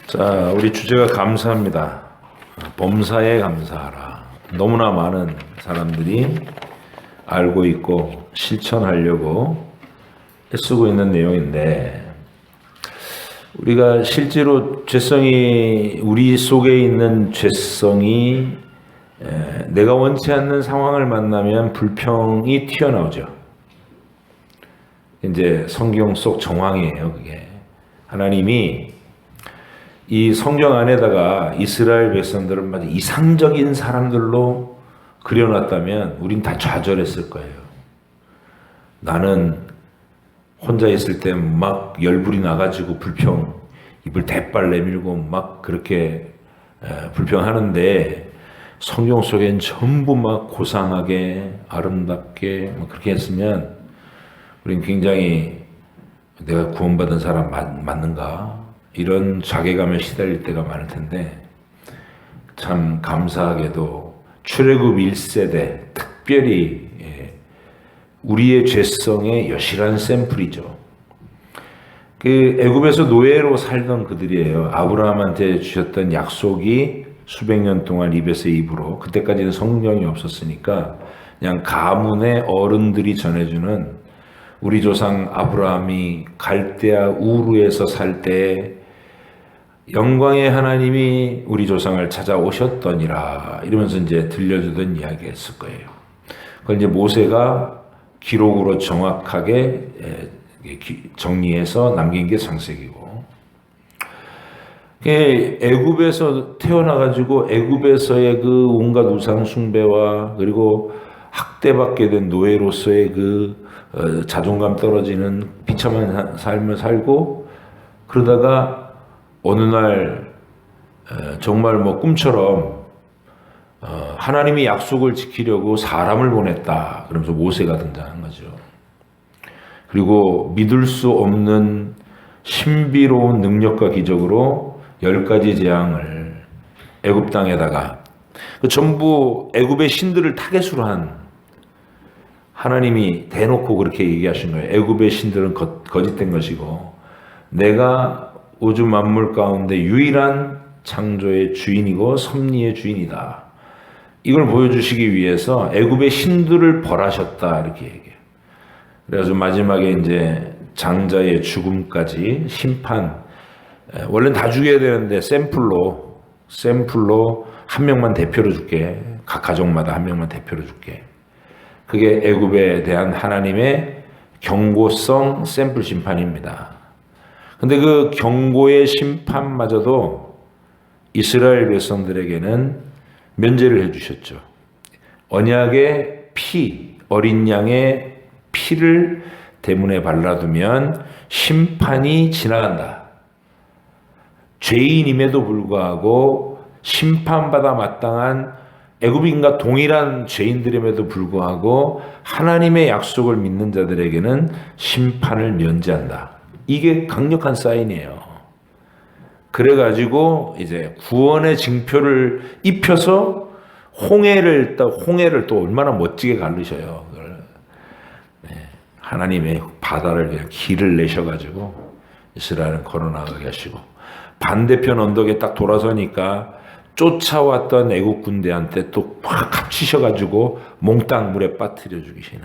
자, 우리 주제가 감사합니다. 범사에 감사하라. 너무나 많은 사람들이 알고 있고 실천하려고 애쓰고 있는 내용인데, 우리가 실제로 우리 속에 있는 죄성이 내가 원치 않는 상황을 만나면 불평이 튀어나오죠. 이제 성경 속 정황이에요, 그게. 하나님이 이 성경 안에다가 이스라엘 백성들을 마치 이상적인 사람들로 그려놨다면 우린 다 좌절했을 거예요. 나는 혼자 있을 때 막 열불이 나가지고 입을 대빨 내밀고 막 그렇게 불평하는데, 성경 속엔 전부 막 고상하게 아름답게 막 그렇게 했으면 우린 굉장히 내가 구원받은 사람 맞는가? 이런 자괴감에 시달릴 때가 많을 텐데, 참 감사하게도 출애굽 1세대 특별히 우리의 죄성의 여실한 샘플이죠. 그 애굽에서 노예로 살던 그들이에요. 아브라함한테 주셨던 약속이 수백 년 동안 입에서 입으로, 그때까지는 성경이 없었으니까 그냥 가문의 어른들이 전해주는, 우리 조상 아브라함이 갈대아 우르에서 살 때 영광의 하나님이 우리 조상을 찾아오셨더니라, 이러면서 이제 들려주던 이야기였을 거예요. 그걸 이제 모세가 기록으로 정확하게 정리해서 남긴 게 창세기고, 애굽에서 태어나가지고 애굽에서의 그 온갖 우상 숭배와 그리고 학대받게 된 노예로서의 그 자존감 떨어지는 비참한 삶을 살고, 그러다가 어느 날 정말 뭐 꿈처럼 하나님이 약속을 지키려고 사람을 보냈다, 그러면서 모세가 등장한 거죠. 그리고 믿을 수 없는 신비로운 능력과 기적으로 10가지 재앙을 애굽 땅에다가, 전부 애굽의 신들을 타겟으로 한, 하나님이 대놓고 그렇게 얘기하신 거예요. 애굽의 신들은 거짓된 것이고 내가 우주 만물 가운데 유일한 창조의 주인이고 섭리의 주인이다. 이걸 보여주시기 위해서 애굽의 신들을 벌하셨다, 이렇게 얘기해요. 그래서 마지막에 이제 장자의 죽음까지 심판, 원래는 다 죽여야 되는데 샘플로 한 명만 대표로 줄게. 각 가족마다 한 명만 대표로 줄게. 그게 애굽에 대한 하나님의 경고성 샘플 심판입니다. 근데 그 경고의 심판마저도 이스라엘 백성들에게는 면제를 해주셨죠. 언약의 피, 어린 양의 피를 대문에 발라두면 심판이 지나간다. 죄인임에도 불구하고 심판받아 마땅한 애굽인과 동일한 죄인들임에도 불구하고 하나님의 약속을 믿는 자들에게는 심판을 면제한다. 이게 강력한 사인이에요. 그래가지고 이제 구원의 징표를 입혀서 홍해를 또 얼마나 멋지게 가르셔요. 하나님의 바다를 그냥 길을 내셔가지고 이스라엘은 걸어나가게 하시고, 반대편 언덕에 딱 돌아서니까 쫓아왔던 애국 군대한테 또 확 합치셔가지고 몽땅 물에 빠뜨려 죽이시는,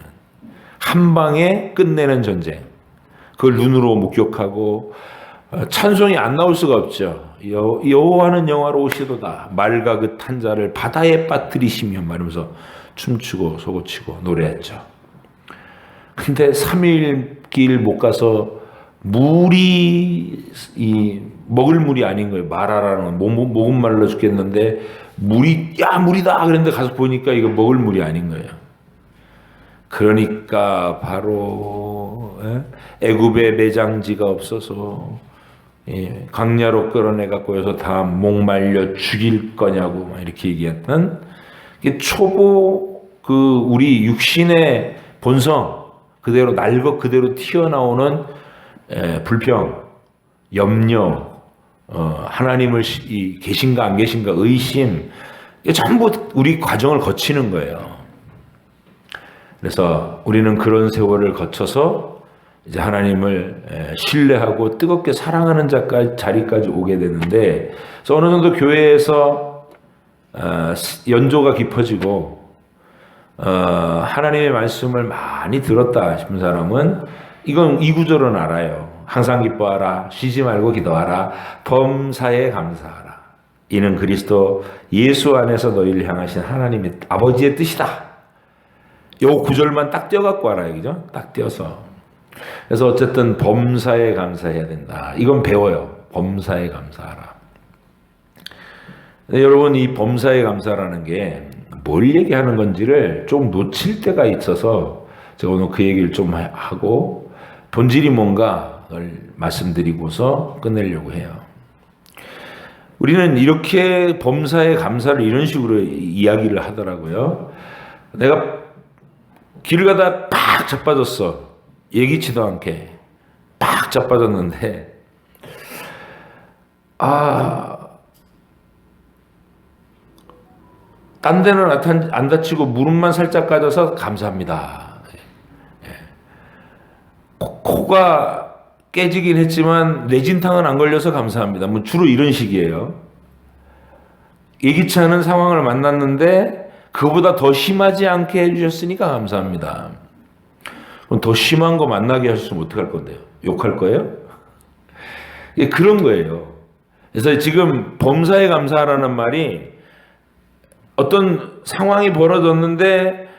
한 방에 끝내는 전쟁. 그걸 눈으로 목격하고 찬송이 안 나올 수가 없죠. 여호와는 영화로우시도다. 말과 그 탄 자를 바다에 빠뜨리시며 말하면서 춤추고 소고치고 노래했죠. 근데 3일 길 못 가서 물이 먹을 물이 아닌 거예요. 마라라는 목은 말라 죽겠는데 물이다 그랬는데 가서 보니까 이거 먹을 물이 아닌 거예요. 그러니까 바로 애굽에 매장지가 없어서 강야로 끌어내갖고 여기서 다 목말려 죽일 거냐고 막 이렇게 얘기했던, 초보 우리 육신의 본성 그대로 날것 그대로 튀어나오는 불평, 염려, 하나님을 계신가 안 계신가 의심, 이게 전부 우리 과정을 거치는 거예요. 그래서 우리는 그런 세월을 거쳐서 이제 하나님을 신뢰하고 뜨겁게 사랑하는 자리까지 오게 되는데, 그래서 어느 정도 교회에서 연조가 깊어지고 하나님의 말씀을 많이 들었다 싶은 사람은 이건 이 구절은 알아요. 항상 기뻐하라, 쉬지 말고 기도하라, 범사에 감사하라. 이는 그리스도 예수 안에서 너희를 향하신 하나님의 아버지의 뜻이다. 요 구절만 딱 떼어갖고 알아요. 그죠? 딱 떼어서. 그래서 어쨌든 범사에 감사해야 된다. 이건 배워요. 범사에 감사하라. 여러분, 이 범사에 감사라는 게 뭘 얘기하는 건지를 좀 놓칠 때가 있어서 제가 오늘 그 얘기를 좀 하고 본질이 뭔가를 말씀드리고서 끝내려고 해요. 우리는 이렇게 범사에 감사를 이런 식으로 이야기를 하더라고요. 내가 길을 가다 팍 자빠졌어. 예기치도 않게 팍 자빠졌는데, 딴 데는 안 다치고 무릎만 살짝 까져서 감사합니다. 코가 깨지긴 했지만 뇌진탕은 안 걸려서 감사합니다. 뭐 주로 이런 식이에요. 예기치 않은 상황을 만났는데 그보다 더 심하지 않게 해주셨으니까 감사합니다. 그럼 더 심한 거 만나게 하셨으면 어떡할 건데요? 욕할 거예요? 그런 거예요. 그래서 지금 범사에 감사하라는 말이 어떤 상황이 벌어졌는데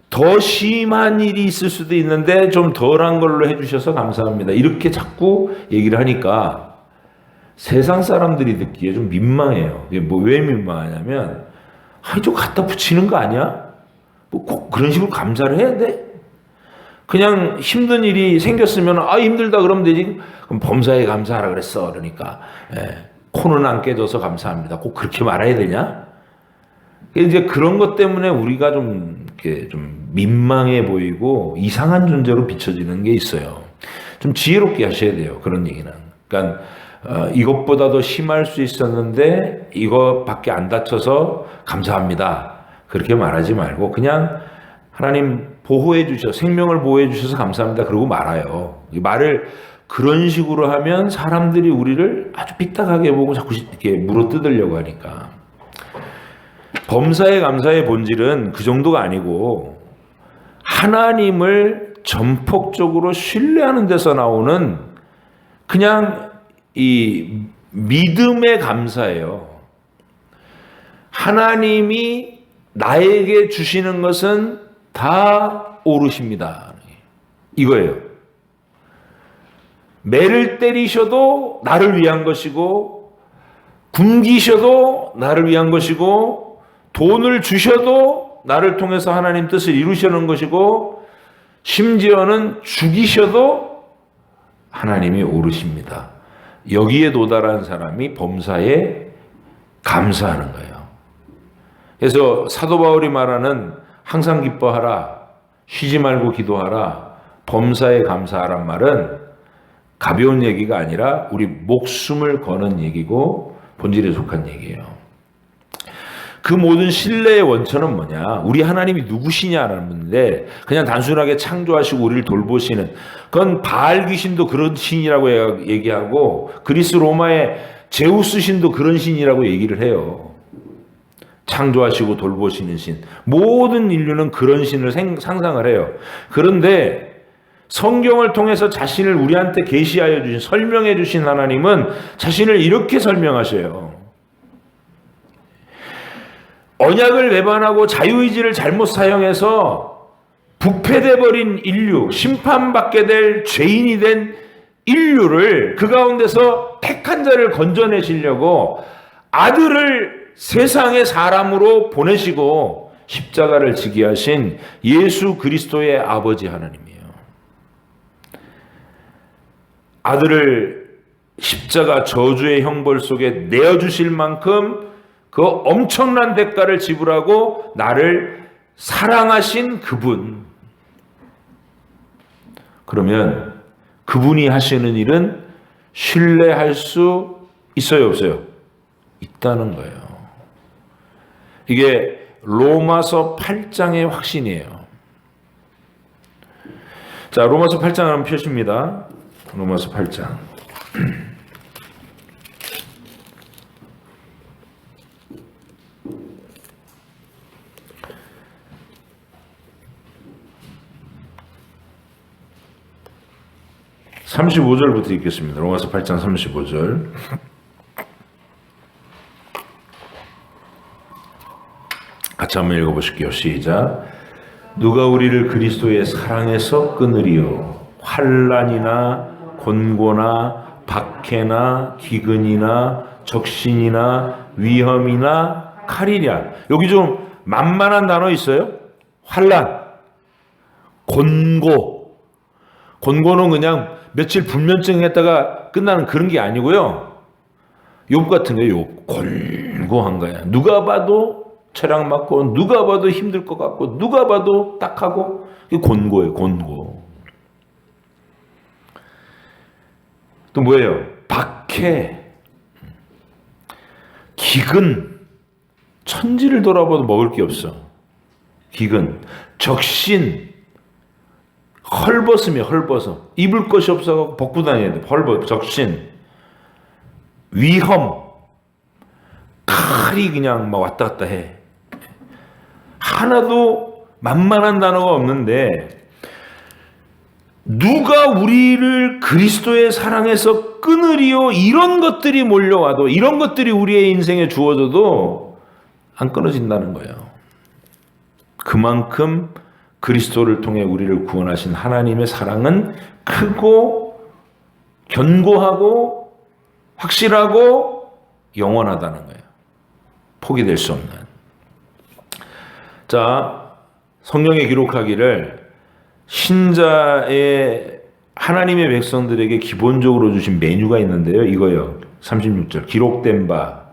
더 심한 일이 있을 수도 있는데 좀 덜한 걸로 해주셔서 감사합니다. 이렇게 자꾸 얘기를 하니까 세상 사람들이 듣기에 좀 민망해요. 왜 민망하냐면, 좀 갖다 붙이는 거 아니야? 뭐 꼭 그런 식으로 감사를 해야 돼? 그냥 힘든 일이 생겼으면 힘들다 그러면 되지. 그럼 범사에 감사하라 그랬어. 그러니까 코는 안 깨져서 감사합니다. 꼭 그렇게 말해야 되냐? 이제 그런 것 때문에 우리가 좀 민망해 보이고 이상한 존재로 비춰지는 게 있어요. 좀 지혜롭게 하셔야 돼요. 그런 얘기는. 그러니까 이것보다 더 심할 수 있었는데 이것밖에 안 다쳐서 감사합니다. 그렇게 말하지 말고 그냥 하나님 보호해 주셔서, 생명을 보호해 주셔서 감사합니다. 그러고 말아요. 이 말을 그런 식으로 하면 사람들이 우리를 아주 삐딱하게 보고 자꾸 이렇게 물어뜯으려고 하니까. 범사에 감사의 본질은 그 정도가 아니고 하나님을 전폭적으로 신뢰하는 데서 나오는 그냥 이 믿음의 감사예요. 하나님이 나에게 주시는 것은 다 옳으십니다. 이거예요. 매를 때리셔도 나를 위한 것이고, 굶기셔도 나를 위한 것이고, 돈을 주셔도 나를 통해서 하나님 뜻을 이루시는 것이고, 심지어는 죽이셔도 하나님이 옳으십니다. 여기에 도달한 사람이 범사에 감사하는 거예요. 그래서 사도 바울이 말하는 항상 기뻐하라, 쉬지 말고 기도하라, 범사에 감사하란 말은 가벼운 얘기가 아니라 우리 목숨을 거는 얘기고 본질에 속한 얘기예요. 그 모든 신뢰의 원천은 뭐냐? 우리 하나님이 누구시냐라는 문제인데, 그냥 단순하게 창조하시고 우리를 돌보시는, 그건 바알 귀신도 그런 신이라고 얘기하고 그리스 로마의 제우스 신도 그런 신이라고 얘기를 해요. 창조하시고 돌보시는 신. 모든 인류는 그런 신을 상상을 해요. 그런데 성경을 통해서 자신을 우리한테 계시하여 주신, 설명해 주신 하나님은 자신을 이렇게 설명하셔요. 언약을 배반하고 자유의지를 잘못 사용해서 부패돼 버린 인류, 심판받게 될 죄인이 된 인류를 그 가운데서 택한 자를 건져내시려고 아들을 세상의 사람으로 보내시고 십자가를 지게 하신 예수 그리스도의 아버지 하나님이에요. 아들을 십자가 저주의 형벌 속에 내어주실 만큼 그 엄청난 대가를 지불하고 나를 사랑하신 그분. 그러면 그분이 하시는 일은 신뢰할 수 있어요, 없어요? 있다는 거예요. 이게 로마서 8장의 확신이에요. 자, 로마서 8장 한번 펴십니다. 로마서 8장. 35절부터 읽겠습니다. 로마서 8장 35절. 같이 한번 읽어보실게요. 시작. 누가 우리를 그리스도의 사랑에서 끊으리요? 환난이나 곤고나 박해나 기근이나 적신이나 위험이나 칼이랴. 여기 좀 만만한 단어 있어요? 환난, 곤고. 곤고는 그냥 며칠 불면증 했다가 끝나는 그런 게 아니고요. 욥 같은 거예요. 욥. 곤고한 거야. 누가 봐도 체력 맞고, 누가 봐도 힘들 것 같고, 누가 봐도 딱하고, 이게 곤고예요. 곤고. 또 뭐예요? 박해, 기근. 천지를 돌아봐도 먹을 게 없어. 기근, 적신. 헐벗으며 헐벗어. 입을 것이 없어서 벗고 다녀야 돼. 헐벗, 적신. 위험. 칼이 그냥 막 왔다 갔다 해. 하나도 만만한 단어가 없는데 누가 우리를 그리스도의 사랑에서 끊으리요? 이런 것들이 몰려와도, 이런 것들이 우리의 인생에 주어져도 안 끊어진다는 거예요. 그만큼 그리스도를 통해 우리를 구원하신 하나님의 사랑은 크고 견고하고 확실하고 영원하다는 거예요. 포기될 수 없는. 자, 성경에 기록하기를 신자의 하나님의 백성들에게 기본적으로 주신 메뉴가 있는데요. 이거요. 36절. 기록된 바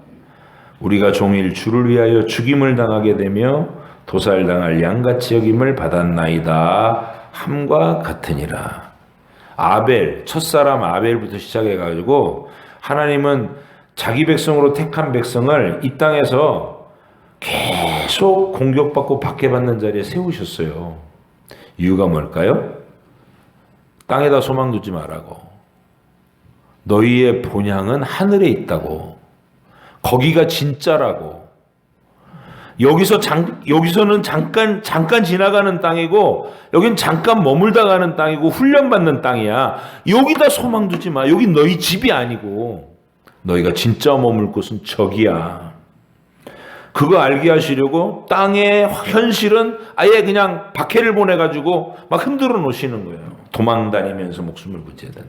우리가 종일 주를 위하여 죽임을 당하게 되며 도살당할 양같이 여김을 받았나이다 함과 같으니라. 아벨, 첫사람 아벨부터 시작해가지고 하나님은 자기 백성으로 택한 백성을 이 땅에서 계속 공격받고 박해받는 자리에 세우셨어요. 이유가 뭘까요? 땅에다 소망 두지 말라고. 너희의 본향은 하늘에 있다고. 거기가 진짜라고. 여기서는 잠깐 지나가는 땅이고, 여긴 잠깐 머물다 가는 땅이고, 훈련받는 땅이야. 여기다 소망 두지 마. 여기 너희 집이 아니고, 너희가 진짜 머물 곳은 저기야. 그거 알게 하시려고 땅의 현실은 아예 그냥 박해를 보내가지고 막 흔들어 놓으시는 거예요. 도망 다니면서 목숨을 부지하든.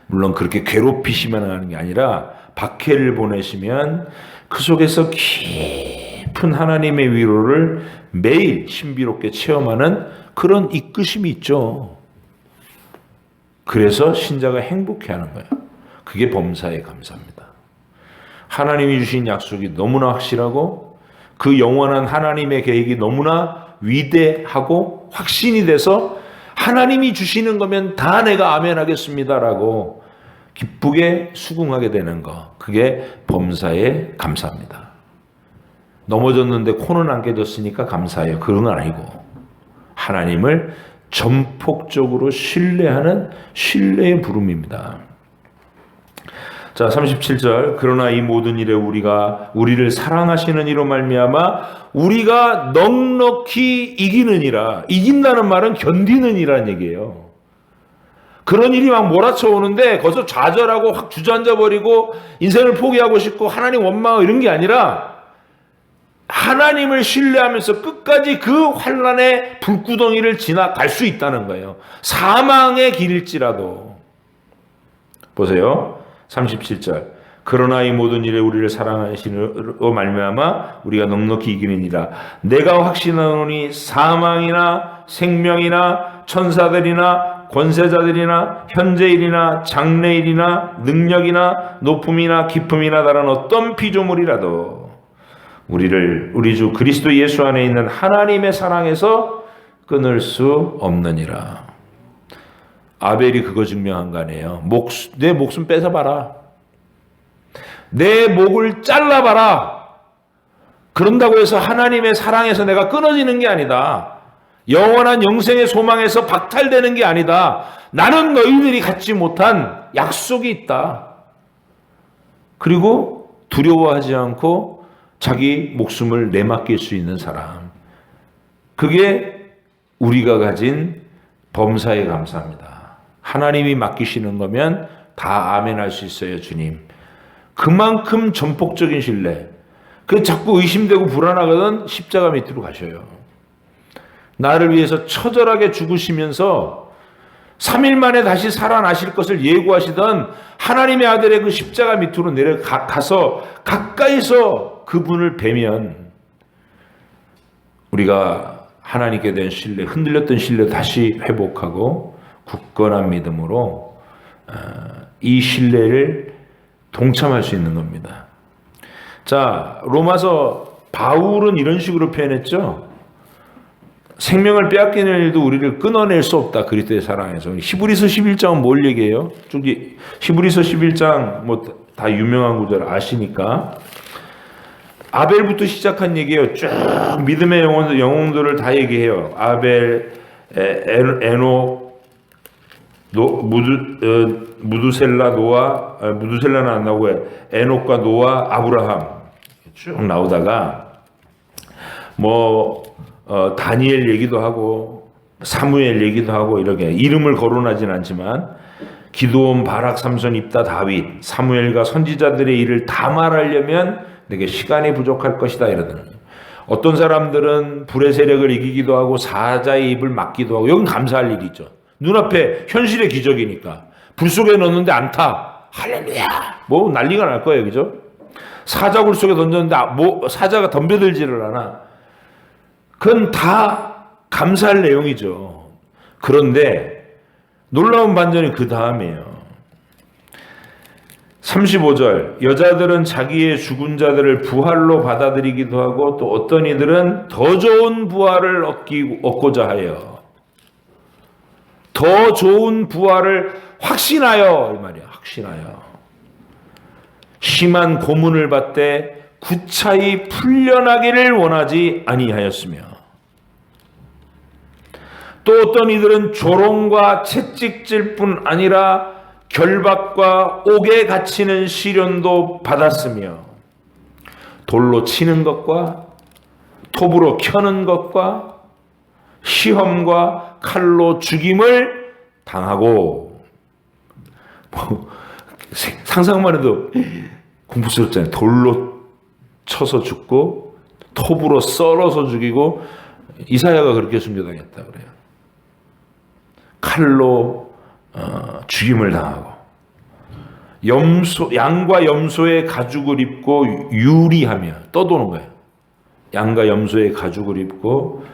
물론 그렇게 괴롭히시면 하는 게 아니라 박해를 보내시면 그 속에서 깊은 하나님의 위로를 매일 신비롭게 체험하는 그런 이끄심이 있죠. 그래서 신자가 행복해하는 거예요. 그게 범사의 감사입니다. 하나님이 주신 약속이 너무나 확실하고 그 영원한 하나님의 계획이 너무나 위대하고 확신이 돼서 하나님이 주시는 거면 다 내가 아멘 하겠습니다라고 기쁘게 수긍하게 되는 거. 그게 범사의 감사입니다. 넘어졌는데 코는 안 깨졌으니까 감사해요. 그런 건 아니고 하나님을 전폭적으로 신뢰하는 신뢰의 부름입니다. 자, 37절. 그러나 이 모든 일에 우리를 사랑하시는 이로 말미암아 우리가 넉넉히 이기느니라. 이긴다는 말은 견디는 이라는 얘기예요. 그런 일이 막 몰아쳐 오는데 거기서 좌절하고 확 주저앉아 버리고 인생을 포기하고 싶고 하나님 원망하고 이런 게 아니라 하나님을 신뢰하면서 끝까지 그 환난의 불구덩이를 지나갈 수 있다는 거예요. 사망의 길일지라도. 보세요. 37절. 그러나 이 모든 일에 우리를 사랑하시는 말미암아 우리가 넉넉히 이기느니라. 내가 확신하노니 사망이나 생명이나 천사들이나 권세자들이나 현재일이나 장래일이나 능력이나 높음이나 깊음이나 다른 어떤 피조물이라도 우리 주 그리스도 예수 안에 있는 하나님의 사랑에서 끊을 수 없느니라. 아벨이 그거 증명한 거 아니에요. 내 목숨 뺏어봐라. 내 목을 잘라봐라. 그런다고 해서 하나님의 사랑에서 내가 끊어지는 게 아니다. 영원한 영생의 소망에서 박탈되는 게 아니다. 나는 너희들이 갖지 못한 약속이 있다. 그리고 두려워하지 않고 자기 목숨을 내맡길 수 있는 사람. 그게 우리가 가진 범사에 감사합니다. 하나님이 맡기시는 거면 다 아멘할 수 있어요, 주님. 그만큼 전폭적인 신뢰. 그 자꾸 의심되고 불안하거든 십자가 밑으로 가셔요. 나를 위해서 처절하게 죽으시면서 3일 만에 다시 살아나실 것을 예고하시던 하나님의 아들의 그 십자가 밑으로 내려가서 가까이서 그분을 뵈면 우리가 하나님께 대한 신뢰, 흔들렸던 신뢰 다시 회복하고 굳건한 믿음으로 이 신뢰를 동참할 수 있는 겁니다. 자, 로마서 바울은 이런 식으로 표현했죠. 생명을 빼앗기는 일도 우리를 끊어낼 수 없다. 그리스도의 사랑에서. 히브리서 11장은 뭘 얘기해요? 저기 히브리서 11장 뭐 다 유명한 구절 아시니까 아벨부터 시작한 얘기예요. 쭉 믿음의 영웅들을 다 얘기해요. 아벨, 에녹, 무두셀라, 노아, 무두셀라는 안 나오고 에녹과 노아, 아브라함 쭉 나오다가 다니엘 얘기도 하고 사무엘 얘기도 하고 이렇게 이름을 거론하진 않지만 기드온, 바락, 삼손, 입다, 다윗, 사무엘과 선지자들의 일을 다 말하려면 내게 시간이 부족할 것이다 이러더니 어떤 사람들은 불의 세력을 이기기도 하고 사자의 입을 막기도 하고 여긴 감사할 일이죠. 눈앞에 현실의 기적이니까 불 속에 넣는데 안 타. 할렐루야. 뭐 난리가 날 거예요. 그죠? 사자 굴 속에 던졌는데 사자가 덤벼들지를 않아. 그건 다 감사할 내용이죠. 그런데 놀라운 반전이 그 다음이에요. 35절 여자들은 자기의 죽은 자들을 부활로 받아들이기도 하고 또 어떤 이들은 더 좋은 부활을 얻고자 하여 더 좋은 부활을 확신하여 이 말이야. 확신하여 심한 고문을 받되 구차히 풀려나기를 원하지 아니하였으며 또 어떤 이들은 조롱과 채찍질 뿐 아니라 결박과 옥에 갇히는 시련도 받았으며 돌로 치는 것과 톱으로 켜는 것과 시험과 칼로 죽임을 당하고 상상만 해도 공포스럽잖아요. 돌로 쳐서 죽고 톱으로 썰어서 죽이고 이사야가 그렇게 숨겨당했다 그래요. 칼로 죽임을 당하고 양과 염소의 가죽을 입고 유리하며 떠도는 거예요. 양과 염소의 가죽을 입고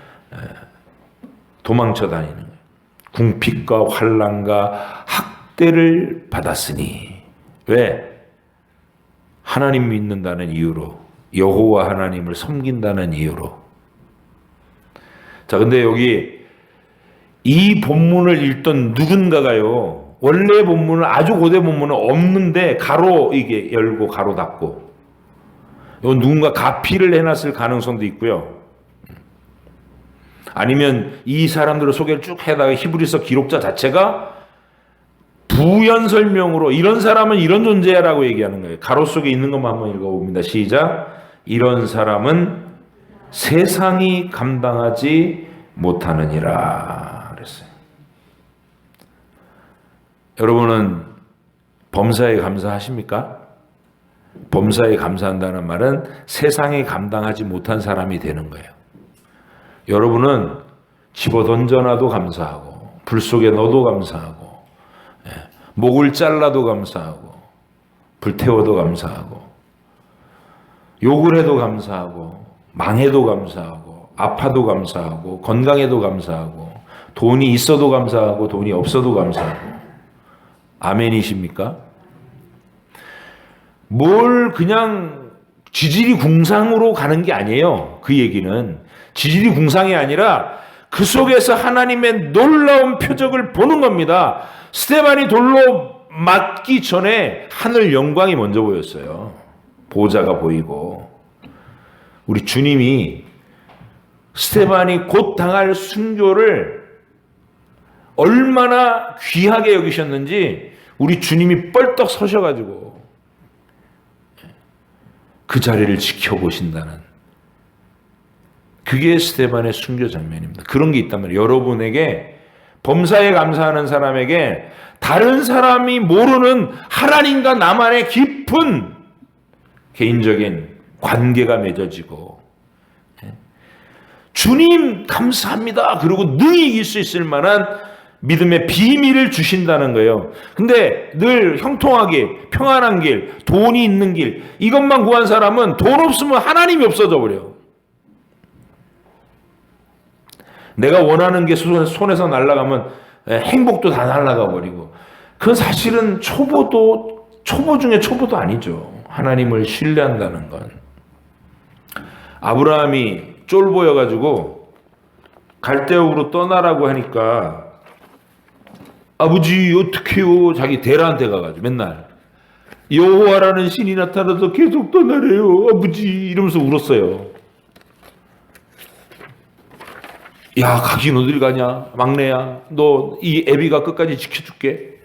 도망쳐 다니는 거예요. 궁핍과 환난과 학대를 받았으니 왜? 하나님 믿는다는 이유로 여호와 하나님을 섬긴다는 이유로. 자, 근데 여기 이 본문을 읽던 누군가가요, 원래 본문은 아주 고대 본문은 없는데 가로 이게 열고 가로 닫고 이건 누군가 가피를 해놨을 가능성도 있고요. 아니면 이 사람들을 소개를 쭉 해다가 히브리서 기록자 자체가 부연 설명으로 이런 사람은 이런 존재야라고 얘기하는 거예요. 가로 속에 있는 것만 한번 읽어봅니다. 시작. 이런 사람은 세상이 감당하지 못하느니라. 여러분은 범사에 감사하십니까? 범사에 감사한다는 말은 세상에 감당하지 못한 사람이 되는 거예요. 여러분은 집어 던져놔도 감사하고 불 속에 넣어도 감사하고 목을 잘라도 감사하고 불태워도 감사하고 욕을 해도 감사하고 망해도 감사하고 아파도 감사하고 건강해도 감사하고 돈이 있어도 감사하고 돈이 없어도 감사하고. 아멘이십니까? 뭘 그냥 지질이 궁상으로 가는 게 아니에요. 그 얘기는 지질이 궁상이 아니라 그 속에서 하나님의 놀라운 표적을 보는 겁니다. 스데반이 돌로 맞기 전에 하늘 영광이 먼저 보였어요. 보좌가 보이고 우리 주님이 스데반이 곧 당할 순교를 얼마나 귀하게 여기셨는지 우리 주님이 뻘떡 서셔가지고 그 자리를 지켜보신다는, 그게 스데반의 순교 장면입니다. 그런 게 있단 말이에요. 여러분에게, 범사에 감사하는 사람에게 다른 사람이 모르는 하나님과 나만의 깊은 개인적인 관계가 맺어지고, 주님 감사합니다 그리고 능히 이길 수 있을 만한 믿음의 비밀을 주신다는 거예요. 근데 늘 형통하게 평안한 길, 돈이 있는 길, 이것만 구한 사람은 돈 없으면 하나님이 없어져 버려요. 내가 원하는 게 손에서 날아가면 행복도 다 날아가 버리고, 그건 사실은 초보 중에 초보도 아니죠. 하나님을 신뢰한다는 건. 아브라함이 쫄보여가지고 갈대옥으로 떠나라고 하니까 아버지 어떡해요, 자기 데라한테 가가지고 맨날 여호와라는 신이 나타나서 계속 떠나래요 아버지 이러면서 울었어요. 야, 가긴 어딜 가냐, 막내야, 너 이 애비가 끝까지 지켜줄게.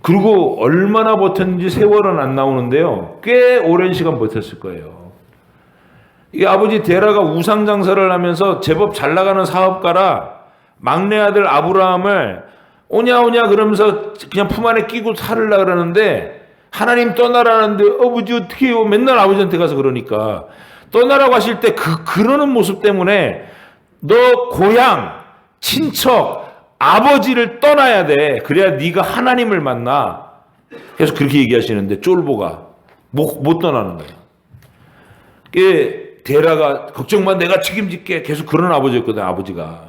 그리고 얼마나 버텼는지 세월은 안 나오는데요, 꽤 오랜 시간 버텼을 거예요. 이 아버지 데라가 우상 장사를 하면서 제법 잘 나가는 사업가라 막내 아들 아브라함을 오냐 그러면서 그냥 품 안에 끼고 살으려고 그러는데, 하나님 떠나라는데 아버지 어떻게 해요, 맨날 아버지한테 가서 그러니까, 떠나라고 하실 때 그러는 모습 때문에 너 고향, 친척, 아버지를 떠나야 돼. 그래야 네가 하나님을 만나. 계속 그렇게 얘기하시는데 쫄보가 못 떠나는 거예요. 데라가 걱정 마, 내가 책임질게. 계속 그런 아버지였거든, 아버지가.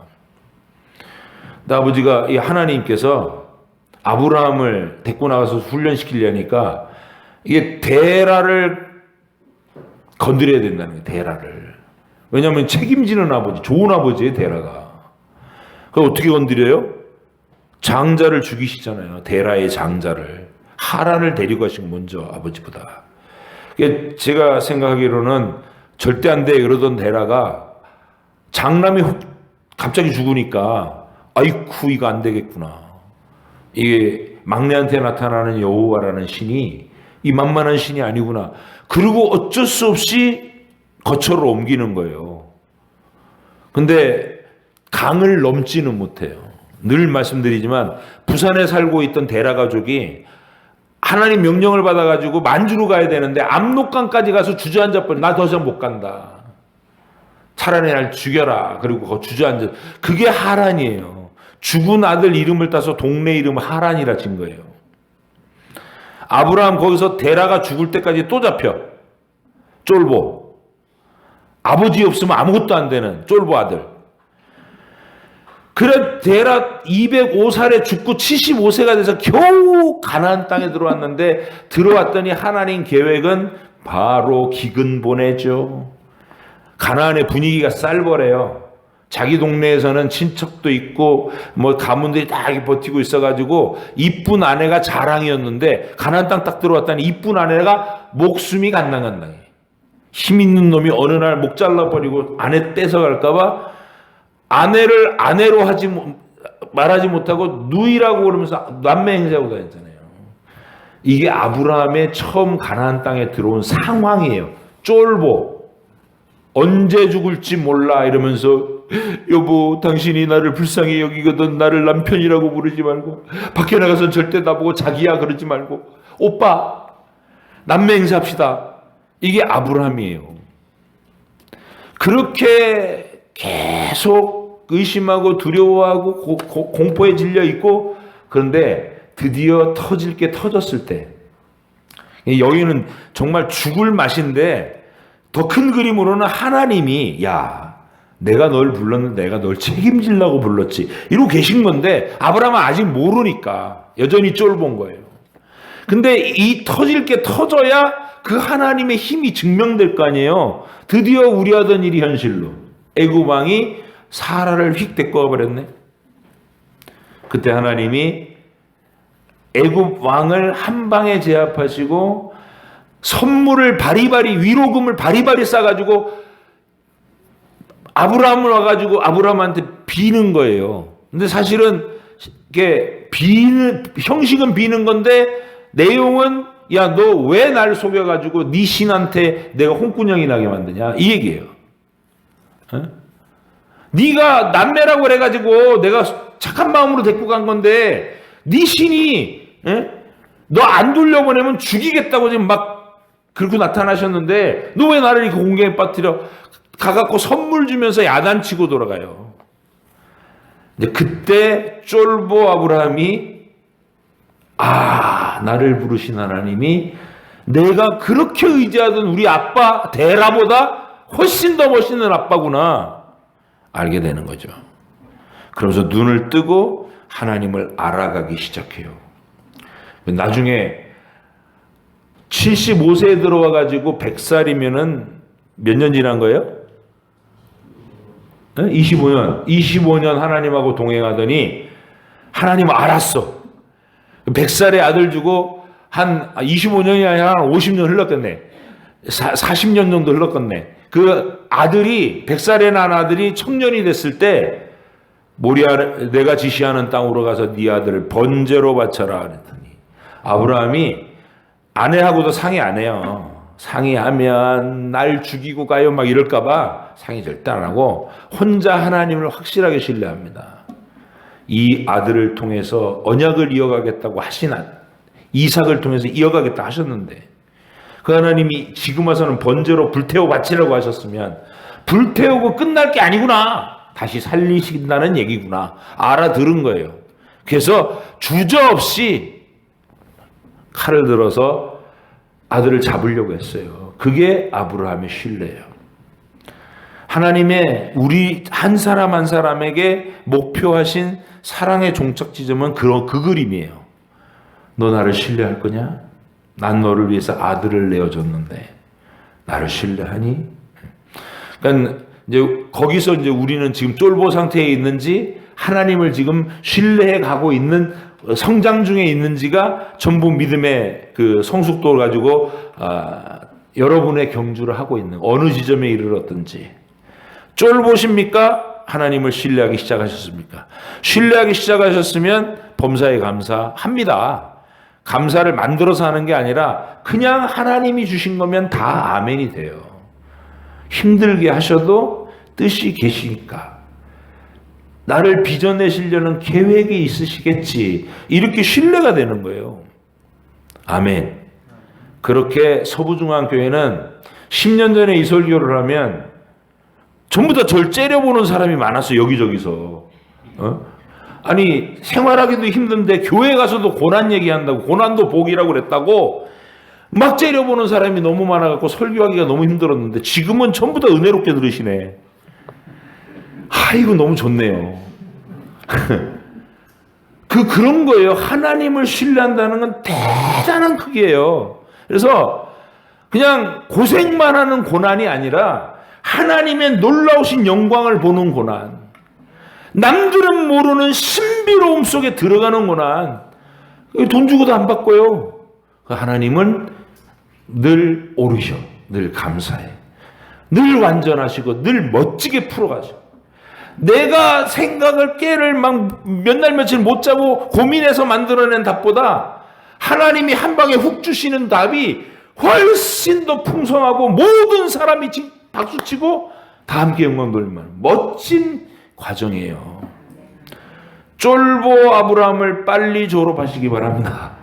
근데 아버지가, 이 하나님께서 아브라함을 데리고 나가서 훈련시키려니까 이게 데라를 건드려야 된다는 거예요, 데라를. 왜냐하면 책임지는 아버지, 좋은 아버지예요, 데라가. 그럼 어떻게 건드려요? 장자를 죽이시잖아요, 데라의 장자를. 하란을 데리고 가신 먼저 아버지보다. 제가 생각하기로는 절대 안 돼 그러던 데라가 장남이 갑자기 죽으니까 아이쿠 이거 안 되겠구나. 이게 막내한테 나타나는 여호와라는 신이 이 만만한 신이 아니구나. 그리고 어쩔 수 없이 거처를 옮기는 거예요. 근데 강을 넘지는 못해요. 늘 말씀드리지만 부산에 살고 있던 데라 가족이 하나님 명령을 받아가지고 만주로 가야 되는데 압록강까지 가서 주저앉아버려. 나 더 이상 못 간다. 차라리 날 죽여라. 그리고 거 주저앉아. 그게 하란이에요. 죽은 아들 이름을 따서 동네 이름을 하란이라 진 거예요. 아브라함 거기서 데라가 죽을 때까지 또 잡혀. 쫄보. 아버지 없으면 아무것도 안 되는 쫄보 아들. 그래 데라 205살에 죽고 75세가 돼서 겨우 가나안 땅에 들어왔는데, 들어왔더니 하나님 계획은 바로 기근 보내죠. 가나안의 분위기가 쌀벌해요. 자기 동네에서는 친척도 있고 뭐 가문들이 다 버티고 있어가지고 이쁜 아내가 자랑이었는데, 가나안 땅 딱 들어왔더니 이쁜 아내가 목숨이 간당간당해. 힘 있는 놈이 어느 날 목 잘라버리고 아내 뺏어갈까봐 아내를 아내로 말하지 못하고 누이라고 그러면서 남매 행세하고 다녔잖아요. 이게 아브라함의 처음 가나안 땅에 들어온 상황이에요. 쫄보. 언제 죽을지 몰라 이러면서, 여보 당신이 나를 불쌍히 여기거든 나를 남편이라고 부르지 말고, 밖에 나가서는 절대 나보고 자기야 그러지 말고, 오빠 남매 행세합시다. 이게 아브라함이에요. 그렇게 계속 의심하고 두려워하고 공포에 질려 있고, 그런데 드디어 터질 게 터졌을 때, 여기는 정말 죽을 맛인데 더 큰 그림으로는 하나님이 야 내가 널 불렀는데 내가 널 책임지려고 불렀지 이러고 계신 건데, 아브라함은 아직 모르니까 여전히 쫄본 거예요. 근데 이 터질 게 터져야 그 하나님의 힘이 증명될 거 아니에요. 드디어 우려하던 일이 현실로. 애굽 왕이 사라를 휙 데리고 와버렸네. 그때 하나님이 애굽 왕을 한 방에 제압하시고 선물을 바리바리, 위로금을 바리바리 싸가지고 아브라함을 와가지고 아브라함한테 비는 거예요. 근데 사실은 이게 형식은 비는 건데 내용은 야, 너 왜 날 속여가지고 네 신한테 내가 홍군형이 나게 만드냐 이 얘기예요. 네가 남매라고 그래가지고 내가 착한 마음으로 데리고 간 건데 네 신이 너 안 돌려보내면 죽이겠다고 지금 막 그렇게 나타나셨는데 너 왜 나를 이렇게 공경에 빠뜨려 가갖고 선물 주면서 야단치고 돌아가요. 이제 그때 쫄보 아브라함이 나를 부르신 하나님이 내가 그렇게 의지하던 우리 아빠 데라보다 훨씬 더 멋있는 아빠구나 알게 되는 거죠. 그러면서 눈을 뜨고 하나님을 알아가기 시작해요. 나중에 75세에 들어와 가지고 100살이면은 몇 년 지난 거예요? 25년 하나님하고 동행하더니 하나님 알았어. 100살의 아들 주고 한 25년이 아니라 한 50년 흘렀겠네. 40년 정도 흘렀겠네. 그 아들이 100살에 난 아들이 청년이 됐을 때 모리아 내가 지시하는 땅으로 가서 네 아들을 번제로 바쳐라 그랬더니 아브라함이 아내하고도 상의 안 해요. 상의하면 날 죽이고 가요 막 이럴까 봐 상의 절대 안 하고 혼자 하나님을 확실하게 신뢰합니다. 이 아들을 통해서 언약을 이어가겠다고 하신 이삭을 통해서 이어가겠다 하셨는데 그 하나님이 지금 와서는 번제로 불태워 바치라고 하셨으면 불태우고 끝날 게 아니구나. 다시 살리신다는 얘기구나. 알아들은 거예요. 그래서 주저없이 칼을 들어서 아들을 잡으려고 했어요. 그게 아브라함의 신뢰예요. 하나님의 우리 한 사람 한 사람에게 목표하신 사랑의 종착 지점은 그 그림이에요. 너 나를 신뢰할 거냐? 난 너를 위해서 아들을 내어줬는데 나를 신뢰하니? 그러니까 이제 거기서 이제 우리는 지금 쫄보 상태에 있는지 하나님을 지금 신뢰해 가고 있는 성장 중에 있는지가 전부 믿음의 그 성숙도를 가지고 여러분의 경주를 하고 있는 어느 지점에 이르렀든지 쫄보십니까? 하나님을 신뢰하기 시작하셨습니까? 신뢰하기 시작하셨으면 범사에 감사합니다. 감사를 만들어서 하는 게 아니라 그냥 하나님이 주신 거면 다 아멘이 돼요. 힘들게 하셔도 뜻이 계시니까 나를 빚어내시려는 계획이 있으시겠지 이렇게 신뢰가 되는 거예요. 아멘. 그렇게 서부중앙교회는 10년 전에 이 설교를 하면 전부 다 절 째려보는 사람이 많았어요. 여기저기서. 아니 생활하기도 힘든데 교회 가서도 고난 얘기한다고 고난도 복이라고 그랬다고 막 째려보는 사람이 너무 많아갖고 설교하기가 너무 힘들었는데 지금은 전부 다 은혜롭게 들으시네. 이거 너무 좋네요. 그런 거예요. 하나님을 신뢰한다는 건 대단한 크기예요. 그래서 그냥 고생만 하는 고난이 아니라 하나님의 놀라우신 영광을 보는 고난, 남들은 모르는 신비로움 속에 들어가는 고난, 돈 주고도 안 바꿔요. 하나님은 늘 오르셔, 늘 감사해, 늘 완전하시고 늘 멋지게 풀어가죠. 내가 생각을 깨를 막 몇 날 며칠 못 자고 고민해서 만들어낸 답보다 하나님이 한 방에 훅 주시는 답이 훨씬 더 풍성하고 모든 사람이 박수치고 다 함께 영광 돌리는 멋진 과정이에요. 쫄보 아브라함을 빨리 졸업하시기 바랍니다.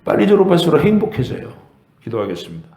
빨리 졸업할수록 행복해져요. 기도하겠습니다.